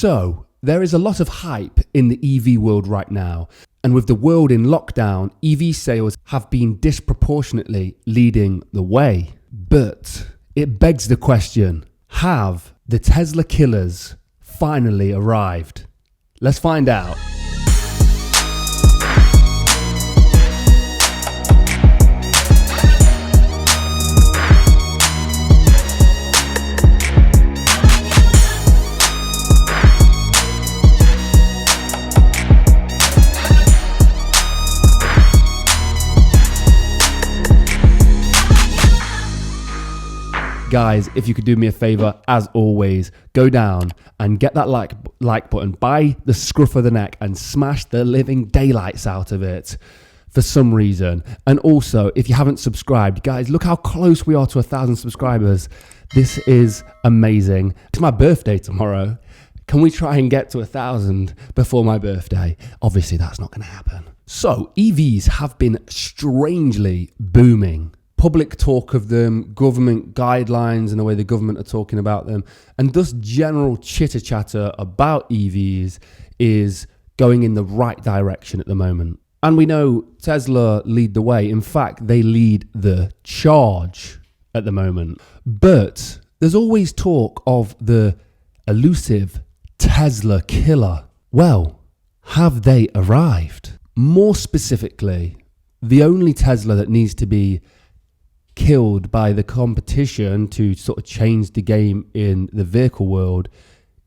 So, there is a lot of hype in the EV world right now, and with the world in lockdown, EV sales have been disproportionately leading the way. But it begs the question, have the Tesla killers finally arrived? Let's find out. Guys, if you could do me a favor, as always, go down and get that like button by the scruff of the neck and smash the living daylights out of it for some reason. And also, if you haven't subscribed, guys, look how close we are to 1,000 subscribers. This is amazing. It's my birthday tomorrow. Can we try and get to 1,000 before my birthday? Obviously, that's not going to happen. So, EVs have been strangely booming. Public talk of them, government guidelines and the way the government are talking about them, and thus general chitter chatter about EVs is going in the right direction at the moment. And we know Tesla lead the way. In fact, they lead the charge at the moment. But there's always talk of the elusive Tesla killer. Well, have they arrived? More specifically, the only Tesla that needs to be killed by the competition to sort of change the game in the vehicle world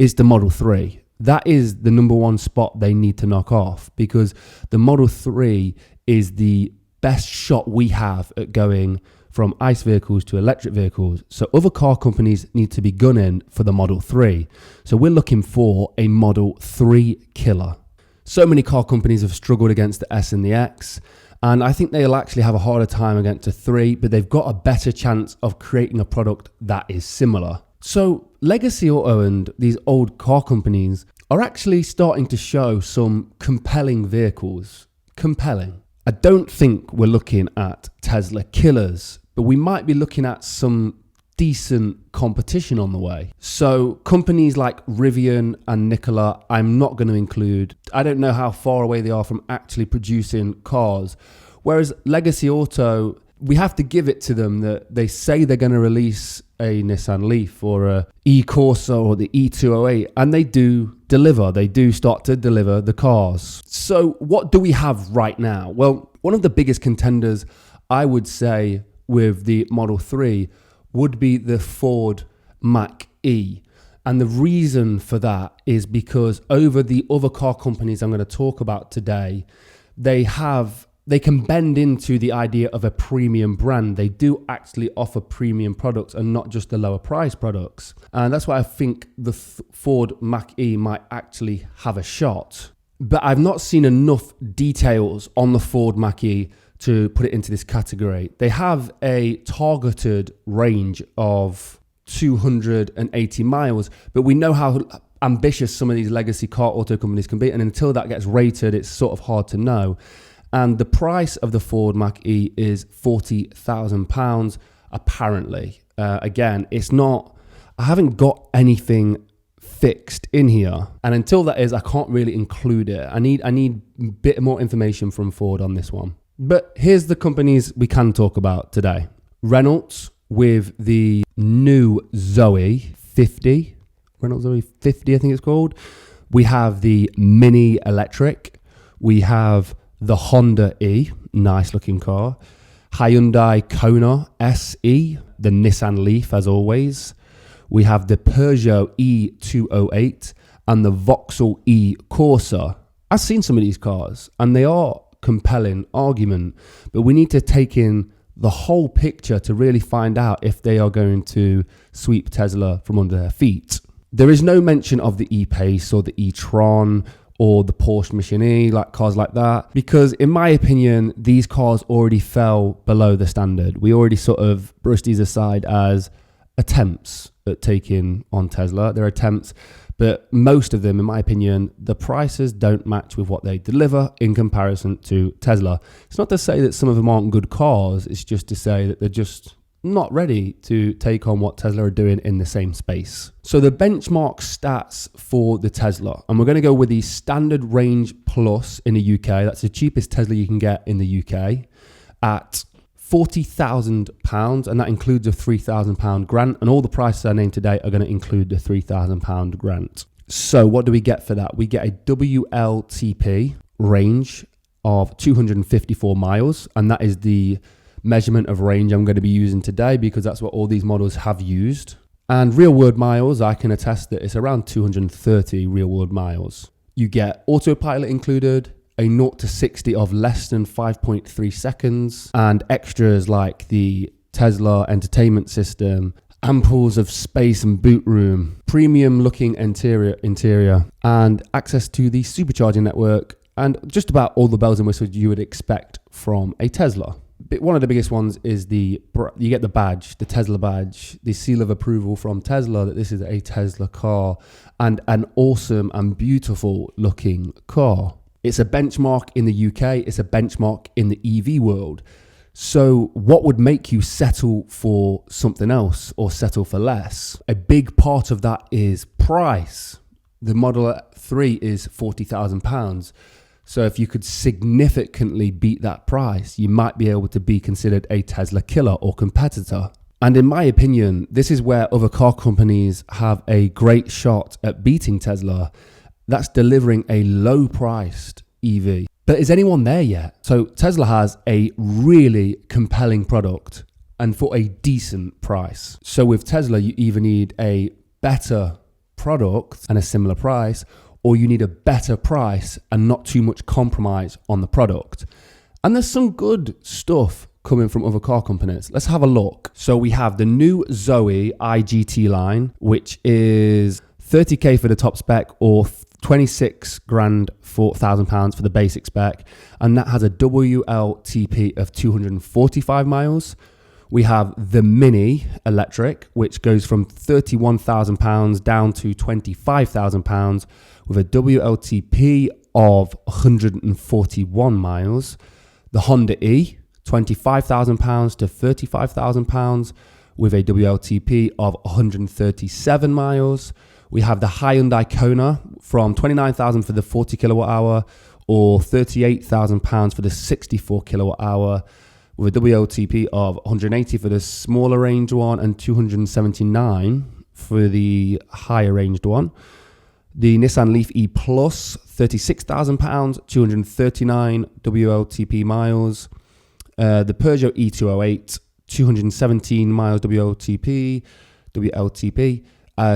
is the Model 3. That is the number one spot they need to knock off, because the Model 3 is the best shot we have at going from ICE vehicles to electric vehicles. So other car companies need to be gunning for the Model 3. So we're looking for a Model 3 killer. So many car companies have struggled against the S and the X. And I think they'll actually have a harder time against a 3, but they've got a better chance of creating a product that is similar. So Legacy Auto and these old car companies are actually starting to show some compelling vehicles. Compelling. I don't think we're looking at Tesla killers, but we might be looking at some decent competition on the way. So companies like Rivian and Nikola, I'm not going to include. I don't know how far away they are from actually producing cars. Whereas Legacy Auto, we have to give it to them that they say they're going to release a Nissan Leaf or a ECorsa or the E308, and they do deliver. They do start to deliver the cars. So what do we have right now? Well, one of the biggest contenders, I would say, with the Model 3 would be the Ford Mach-E. And the reason for that is because over the other car companies I'm going to talk about today, they can bend into the idea of a premium brand. They do actually offer premium products and not just the lower price products. And that's why I think the Ford Mach-E might actually have a shot. But I've not seen enough details on the Ford Mach-E to put it into this category. They have a targeted range of 280 miles, but we know how ambitious some of these legacy car auto companies can be, and until that gets rated, it's sort of hard to know. And the price of the Ford Mach-E is £40,000, apparently. Again, it's not, I haven't got anything fixed in here, and until that is, I can't really include it. I need a bit more information from Ford on this one. But here's the companies we can talk about today. Renault with the new Zoe 50, Renault Zoe 50 I think it's called. We have the Mini Electric. We have the Honda E, nice looking car. Hyundai Kona SE, the Nissan Leaf as always. We have the Peugeot E308 and the Vauxhall ECorsa. I've seen some of these cars and they are compelling argument, but we need to take in the whole picture to really find out if they are going to sweep Tesla from under their feet. There is no mention of the E-Pace or the e-tron or the Porsche Mission E, like cars like that, because in my opinion, these cars already fell below the standard. We already sort of brushed these aside as attempts at taking on Tesla. They're attempts, but most of them, in my opinion, the prices don't match with what they deliver in comparison to Tesla. It's not to say that some of them aren't good cars. It's just to say that they're just not ready to take on what Tesla are doing in the same space. So the benchmark stats for the Tesla, and we're going to go with the standard range plus in the UK. That's the cheapest Tesla you can get in the UK at £40,000, and that includes a £3,000 grant, and all the prices I named today are going to include the £3,000 grant. So what do we get for that? We get a WLTP range of 254 miles, and that is the measurement of range I'm going to be using today because that's what all these models have used. And real world miles, I can attest that it's around 230 real world miles. You get autopilot included, a 0 to 60 of less than 5.3 seconds, and extras like the Tesla entertainment system, amples of space and boot room, premium looking interior, and access to the supercharging network, and just about all the bells and whistles you would expect from a Tesla. But one of the biggest ones is you get the badge, the Tesla badge, the seal of approval from Tesla that this is a Tesla car and an awesome and beautiful looking car. It's a benchmark in the UK. It's a benchmark in the EV world. So what would make you settle for something else or settle for less? A big part of that is price. The Model 3 is £40,000. So if you could significantly beat that price, you might be able to be considered a Tesla killer or competitor. And in my opinion, this is where other car companies have a great shot at beating Tesla. That's delivering a low-priced EV. But is anyone there yet? So Tesla has a really compelling product and for a decent price. So with Tesla, you either need a better product and a similar price, or you need a better price and not too much compromise on the product. And there's some good stuff coming from other car companies. Let's have a look. So we have the new Zoe IGT line, which is 30k for the top spec or 26 grand for £1,000 for the basic spec, and that has a WLTP of 245 miles. We have the Mini electric, which goes from £31,000 down to £25,000 with a WLTP of 141 miles. The Honda E, £25,000 to £35,000 with a WLTP of 137 miles. We have the Hyundai Kona from £29,000 for the 40 kilowatt hour or £38,000 for the 64 kilowatt hour with a WLTP of 180 for the smaller range one and 279 for the higher ranged one. The Nissan Leaf E Plus, £36,000, 239 WLTP miles. The Peugeot E308, 217 miles WLTP.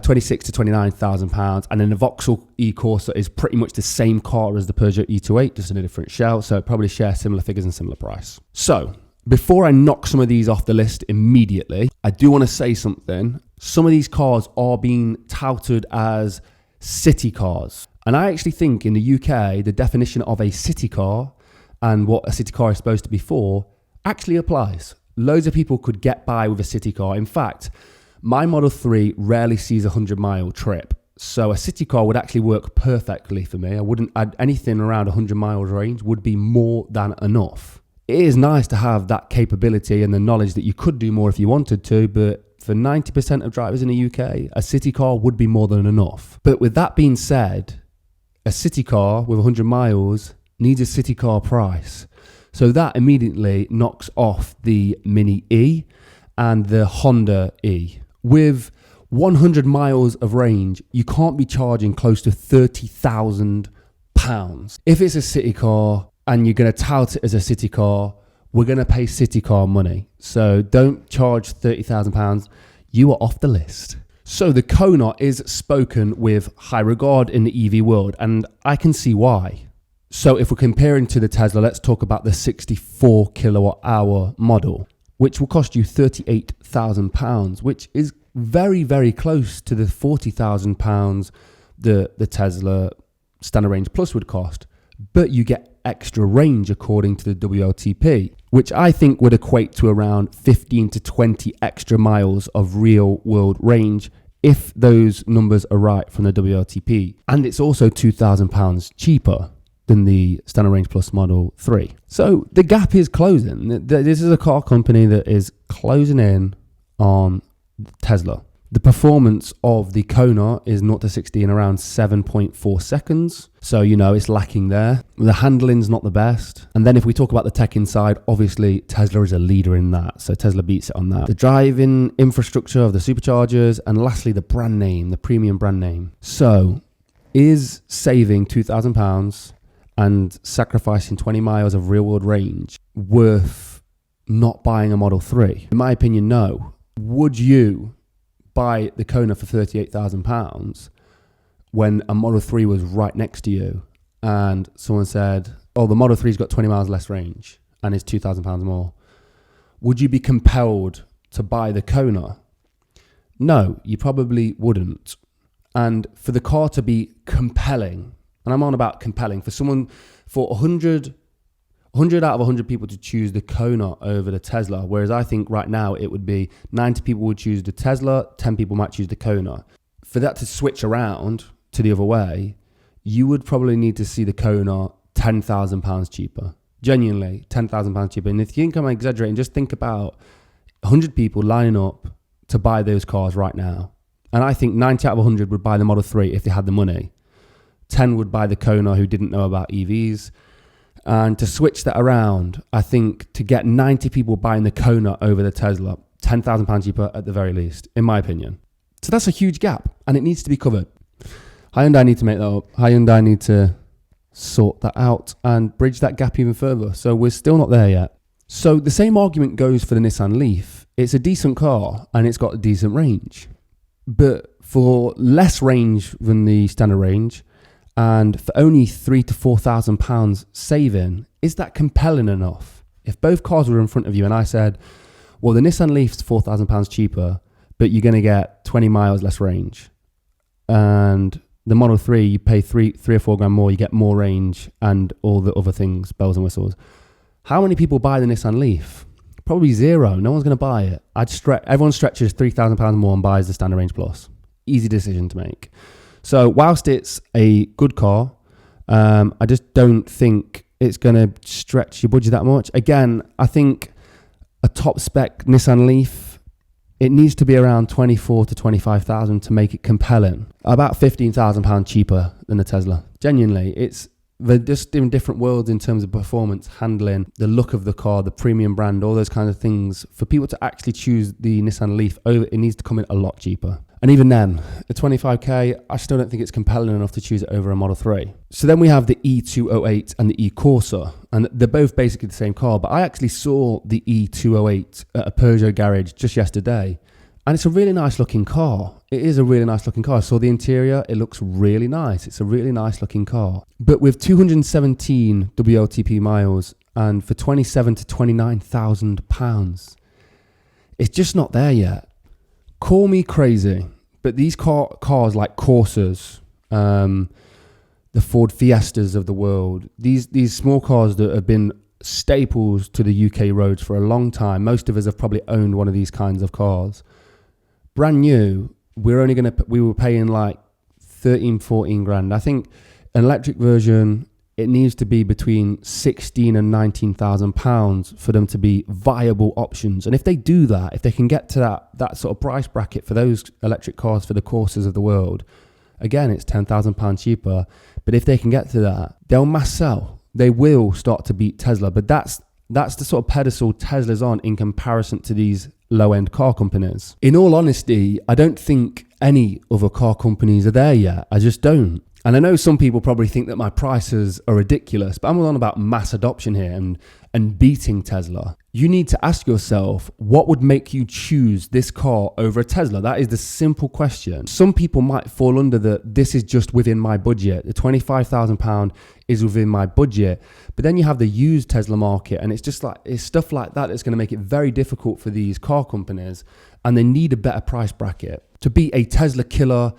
26 to £29,000, and then the Vauxhall ECorsa is pretty much the same car as the Peugeot E208, just in a different shell, so it probably share similar figures and similar price. So, before I knock some of these off the list immediately, I do want to say something. Some of these cars are being touted as city cars, and I actually think in the UK, the definition of a city car and what a city car is supposed to be for actually applies. Loads of people could get by with a city car. In fact, my Model 3 rarely sees a 100-mile trip, so a city car would actually work perfectly for me. I wouldn't add anything around 100 miles range, would be more than enough. It is nice to have that capability and the knowledge that you could do more if you wanted to, but for 90% of drivers in the UK, a city car would be more than enough. But with that being said, a city car with 100 miles needs a city car price. So that immediately knocks off the Mini E and the Honda E. With 100 miles of range, you can't be charging close to £30,000. If it's a city car and you're going to tout it as a city car, we're going to pay city car money. So don't charge £30,000. You are off the list. So the Kona is spoken with high regard in the EV world, and I can see why. So if we're comparing to the Tesla, let's talk about the 64 kilowatt hour model, which will cost you £38,000, which is very, very close to the £40,000 the Tesla Standard Range Plus would cost. But you get extra range according to the WLTP, which I think would equate to around 15 to 20 extra miles of real world range if those numbers are right from the WLTP. And it's also £2,000 cheaper. than the Standard Range Plus Model 3. So the gap is closing. This is a car company that is closing in on Tesla. The performance of the Kona is 0 to 60 in around 7.4 seconds. So, it's lacking there. The handling's not the best. And then if we talk about the tech inside, obviously Tesla is a leader in that. So Tesla beats it on that. The driving infrastructure of the superchargers, and lastly, the brand name, the premium brand name. So is saving £2,000 and sacrificing 20 miles of real world range worth not buying a Model 3? In my opinion, no. Would you buy the Kona for £38,000 when a Model 3 was right next to you and someone said, oh, the Model 3's got 20 miles less range and is £2,000 more? Would you be compelled to buy the Kona? No, you probably wouldn't. And for the car to be compelling, and I'm on about compelling, for 100 out of 100 people to choose the Kona over the Tesla, whereas I think right now it would be 90 people would choose the Tesla, 10 people might choose the Kona. For that to switch around to the other way, you would probably need to see the Kona £10,000 cheaper. Genuinely, £10,000 cheaper. And if you think I'm exaggerating, just think about 100 people lining up to buy those cars right now. And I think 90 out of 100 would buy the Model 3 if they had the money. 10 would buy the Kona who didn't know about EVs. And to switch that around, I think to get 90 people buying the Kona over the Tesla, £10,000 cheaper at the very least, in my opinion. So that's a huge gap, and it needs to be covered. Hyundai need to make that up. Hyundai need to sort that out and bridge that gap even further. So we're still not there yet. So the same argument goes for the Nissan Leaf. It's a decent car, and it's got a decent range. But for less range than the standard range, and for only £3,000 to £4,000 saving, is that compelling enough? If both cars were in front of you and I said, well, the Nissan Leaf's £4,000 cheaper, but you're going to get 20 miles less range, and the Model 3, you pay three or 4 grand more, you get more range and all the other things, bells and whistles. How many people buy the Nissan Leaf? Probably zero. No one's going to buy it. Everyone stretches £3,000 more and buys the Standard Range Plus. Easy decision to make. So whilst it's a good car, I just don't think it's going to stretch your budget that much. Again, I think a top spec Nissan Leaf, it needs to be around 24 to 25,000 to make it compelling. About £15,000 cheaper than a Tesla. Genuinely, they're just in different worlds in terms of performance, handling, the look of the car, the premium brand, all those kinds of things. For people to actually choose the Nissan Leaf over, it needs to come in a lot cheaper. And even then, at 25k, I still don't think it's compelling enough to choose it over a Model 3. So then we have the E208 and the ECorsa, and they're both basically the same car. But I actually saw the E208 at a Peugeot garage just yesterday, and it's a really nice looking car. It is a really nice looking car. I saw the interior, it looks really nice. It's a really nice looking car. But with 217 WLTP miles and for £27,000 to £29,000, it's just not there yet. Call me crazy, but these cars like Corsas, the Ford Fiestas of the world, these small cars that have been staples to the UK roads for a long time. Most of us have probably owned one of these kinds of cars. Brand new, we were paying like 13, 14 grand. I think an electric version, it needs to be between 16 and 19,000 pounds for them to be viable options. And if they do that, if they can get to that sort of price bracket for those electric cars for the Corsas of the world, again, it's £10,000 cheaper. But if they can get to that, they'll mass sell. They will start to beat Tesla. But that's the sort of pedestal Tesla's on in comparison to these low-end car companies. In all honesty, I don't think any other car companies are there yet. I just don't. And I know some people probably think that my prices are ridiculous, but I'm on about mass adoption here and beating Tesla. You need to ask yourself, what would make you choose this car over a Tesla? That is the simple question. Some people might fall under this is just within my budget. The £25,000 is within my budget. But then you have the used Tesla market, and it's stuff like that that's going to make it very difficult for these car companies, and they need a better price bracket. To be a Tesla killer,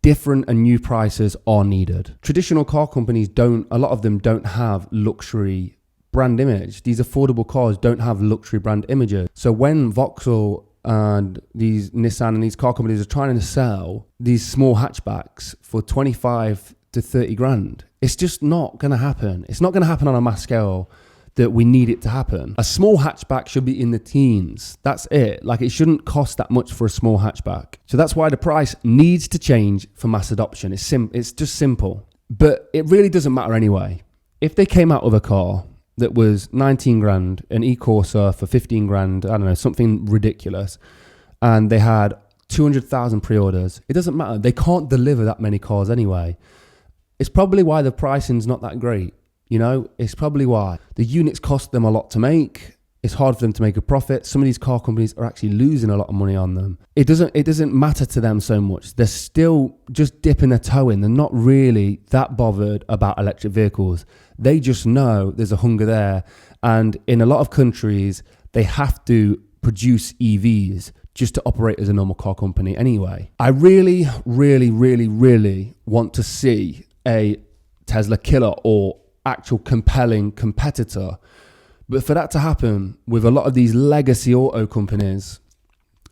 different and new prices are needed. Traditional car companies a lot of them don't have luxury brand image. These affordable cars don't have luxury brand images. So when Vauxhall and these Nissan and these car companies are trying to sell these small hatchbacks for 25 to 30 grand. It's just not going to happen. It's not going to happen on a mass scale that we need it to happen. A small hatchback should be in the teens. That's it. Like, it shouldn't cost that much for a small hatchback. So that's why the price needs to change for mass adoption. It's just simple. But it really doesn't matter anyway. If they came out with a car that was 19 grand, an E-Corsa for 15 grand, I don't know, something ridiculous, and they had 200,000 pre-orders, it doesn't matter. They can't deliver that many cars anyway. It's probably why the pricing's not that great. You know, it's probably why. The units cost them a lot to make. It's hard for them to make a profit. Some of these car companies are actually losing a lot of money on them. It doesn't matter to them so much. They're still just dipping their toe in. They're not really that bothered about electric vehicles. They just know there's a hunger there. And in a lot of countries, they have to produce EVs just to operate as a normal car company anyway. I really, really, really, really want to see a Tesla killer or actual compelling competitor. But for that to happen with a lot of these legacy auto companies,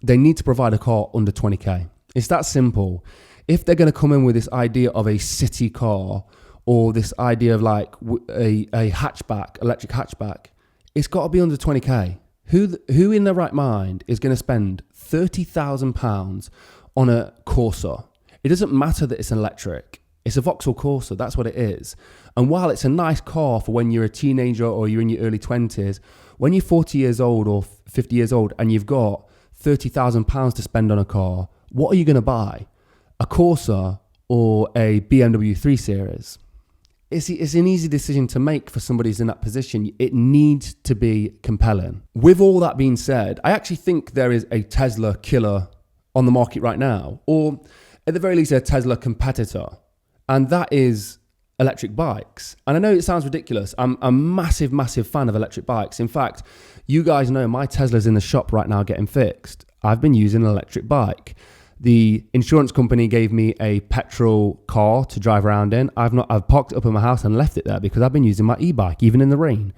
they need to provide a car under 20k. It's that simple. If they're going to come in with this idea of a city car or this idea of like a hatchback, electric hatchback, it's got to be under 20k. Who in their right mind is going to spend £30,000 on a Corsa? It doesn't matter that it's an electric. It's a Vauxhall Corsa. That's what it is. And while it's a nice car for when you're a teenager or you're in your early 20s, when you're 40 years old or 50 years old and you've got £30,000 to spend on a car, what are you going to buy? A Corsa or a BMW 3 Series? It's an easy decision to make for somebody who's in that position. It needs to be compelling. With all that being said, I actually think there is a Tesla killer on the market right now, or at the very least a Tesla competitor, and that is electric bikes. And I know it sounds ridiculous. I'm a massive, massive fan of electric bikes. In fact, you guys know my Tesla's in the shop right now getting fixed. I've been using an electric bike. The insurance company gave me a petrol car to drive around in. I've parked it up in my house and left it there because I've been using my e-bike, even in the rain.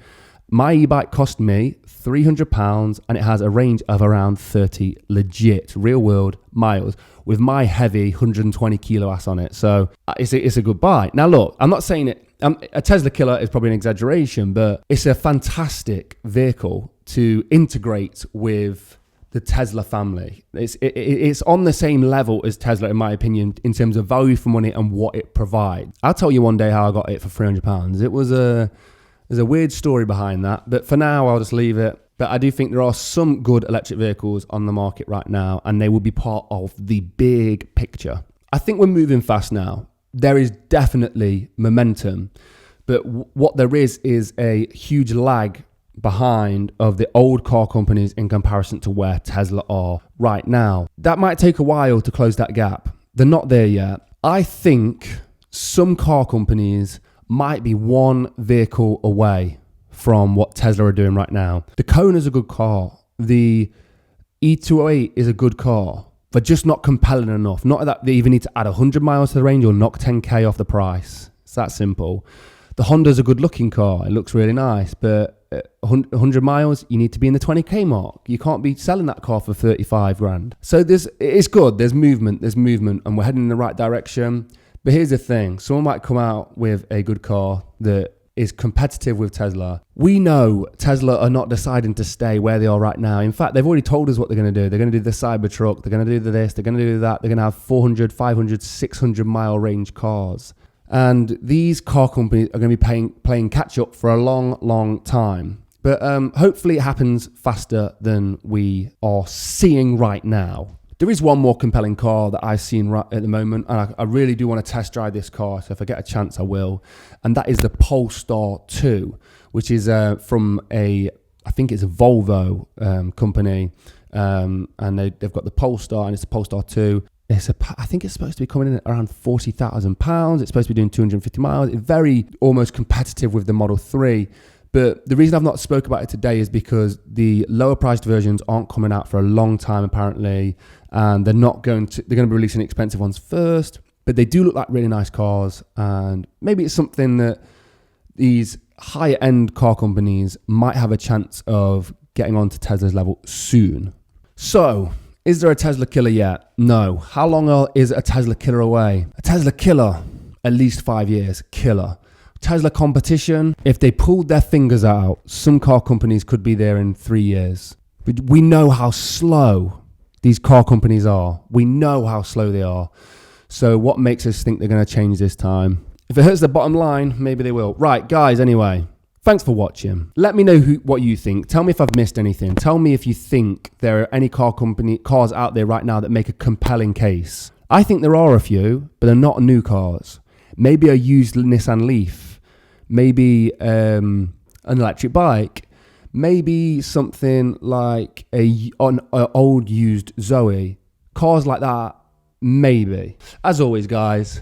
My e-bike cost me £300 and it has a range of around 30 legit real world miles with my heavy 120 kilo ass on it. So it's a good buy. Now look, I'm not saying it, a Tesla killer is probably an exaggeration, but it's a fantastic vehicle to integrate with the Tesla family. It's on the same level as Tesla, in my opinion, in terms of value for money and what it provides. I'll tell you one day how I got it for £300. There's a weird story behind that, but for now, I'll just leave it. But I do think there are some good electric vehicles on the market right now, and they will be part of the big picture. I think we're moving fast now. There is definitely momentum, but what there is a huge lag behind of the old car companies in comparison to where Tesla are right now. That might take a while to close that gap. They're not there yet. I think some car companies might be one vehicle away from what Tesla are doing right now. The Kona is a good car. The E308 is a good car, but just not compelling enough. Not that they even need to add 100 miles to the range or knock 10k off the price. It's that simple. The Honda's a good looking car. It looks really nice, but 100 miles, you need to be in the 20k mark. You can't be selling that car for 35 grand. So it's good. There's movement, and we're heading in the right direction. But here's the thing. Someone might come out with a good car that is competitive with Tesla. We know Tesla are not deciding to stay where they are right now. In fact, they've already told us what they're going to do. They're going to do the Cybertruck. They're going to do this. They're going to do that. They're going to have 400, 500, 600 mile range cars. And these car companies are going to be playing catch up for a long, long time. But hopefully it happens faster than we are seeing right now. There is one more compelling car that I've seen right at the moment, and I really do want to test drive this car, so if I get a chance, I will. And that is the Polestar 2, which is from I think it's a Volvo company, and they've got the Polestar, and it's a Polestar 2. I think it's supposed to be coming in at around £40,000. It's supposed to be doing 250 miles. It's very almost competitive with the Model 3. But the reason I've not spoke about it today is because the lower priced versions aren't coming out for a long time apparently, and they're going to be releasing expensive ones first. But they do look like really nice cars, and maybe it's something that these higher end car companies might have a chance of getting onto Tesla's level soon. So, is there a Tesla killer yet? No. How long is a Tesla killer away? A Tesla killer. at least 5 years, killer. Tesla competition, if they pulled their fingers out, some car companies could be there in 3 years. But we know how slow these car companies are. We know how slow they are. So what makes us think they're going to change this time? If it hurts the bottom line, maybe they will. Right, guys, anyway, thanks for watching. Let me know what you think. Tell me if I've missed anything. Tell me if you think there are any cars out there right now that make a compelling case. I think there are a few, but they're not new cars. Maybe a used Nissan Leaf. Maybe an electric bike. Maybe something like an old used Zoe. Cars like that, maybe. As always, guys,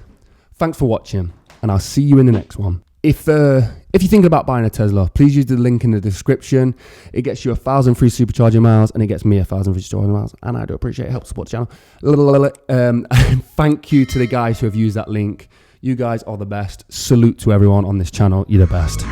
thanks for watching, and I'll see you in the next one. If you're thinking about buying a Tesla, please use the link in the description. It gets you 1,000 free supercharger miles, and it gets me 1,000 free supercharger miles, and I do appreciate it. It helps support the channel. Thank you to the guys who have used that link. You guys are the best. Salute to everyone on this channel. You're the best.